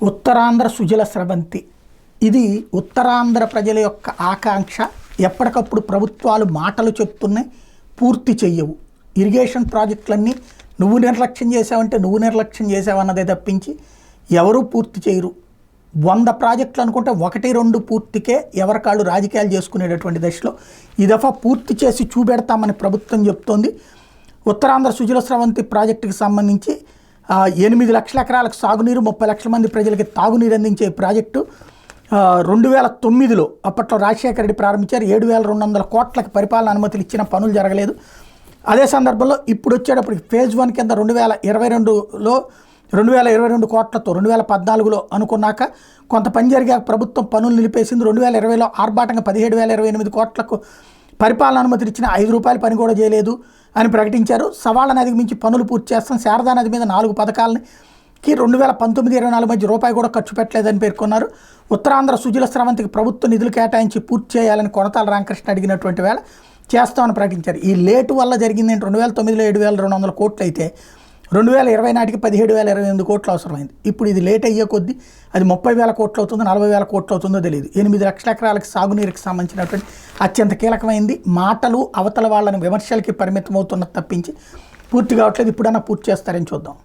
ఉత్తరాంధ్ర సుజల స్రవంతి ఇది ఉత్తరాంధ్ర ప్రజల యొక్క ఆకాంక్ష. ఎప్పటికప్పుడు ప్రభుత్వాలు మాటలు చెప్తున్నాయి, పూర్తి చెయ్యవు. ఇరిగేషన్ ప్రాజెక్టులన్నీ నువ్వు నిర్లక్ష్యం చేసావంటే నువ్వు నిర్లక్ష్యం చేసావన్నదే తప్పించి ఎవరూ పూర్తి చేయరు. 100 ప్రాజెక్టులు అనుకుంటే 1-2 పూర్తికే ఎవరికాళ్ళు రాజకీయాలు చేసుకునేటటువంటి దశలో ఈ దఫా పూర్తి చేసి చూపెడతామని ప్రభుత్వం చెప్తోంది. ఉత్తరాంధ్ర సుజల స్రవంతి ప్రాజెక్టుకి సంబంధించి 8 లక్షల ఎకరాలకు సాగునీరు, 30 లక్షల మంది ప్రజలకి తాగునీరు అందించే ప్రాజెక్టు 2009లో అప్పట్లో రాజశేఖర రెడ్డి ప్రారంభించారు. 7,200 కోట్లకి పరిపాలన అనుమతులు ఇచ్చిన పనులు జరగలేదు. అదే సందర్భంలో ఇప్పుడు వచ్చేటప్పటికి ఫేజ్ 1 కింద 2022లో 2022 కోట్లతో 2014లో అనుకున్నాక కొంత పని జరిగాక ప్రభుత్వం పనులు నిలిపేసింది. 2020లో ఆర్భాటంగా 17,028 కోట్లకు పరిపాలన అనుమతులు ఇచ్చిన 5 రూపాయల పని కూడా చేయలేదు అని ప్రకటించారు. సవాళ్ళ నదికి మించి పనులు పూర్తి చేస్తాం, శారదా నది మీద 4 పథకాలని 2019-24 మధ్య రూపాయి కూడా ఖర్చు పెట్టలేదని పేర్కొన్నారు. ఉత్తరాంధ్ర సుజల స్రవంతికి ప్రభుత్వ నిధులు కేటాయించి పూర్తి చేయాలని కొనతాల రామకృష్ణ అడిగినటువంటి వేళ చేస్తామని ప్రకటించారు. ఈ లేటు వల్ల జరిగింది ఏంటి, 2009లో 7,200 కోట్లు అయితే 2020 నాటికి 17,028 కోట్లు అవసరమైంది. ఇప్పుడు ఇది లేట్ అయ్యే కొద్దీ అది 30,000 కోట్లు అవుతుందో 40,000 కోట్లు అవుతుందో తెలియదు. 8 లక్షల ఎకరాలకు సాగునీరుకి సంబంధించినటువంటి అత్యంత కీలకమైంది. మాటలు అవతల వాళ్ళని విమర్శలకి పరిమితం అవుతున్నది తప్పించి పూర్తి కావట్లేదు. ఇప్పుడన్నా పూర్తి చేస్తారని చూద్దాం.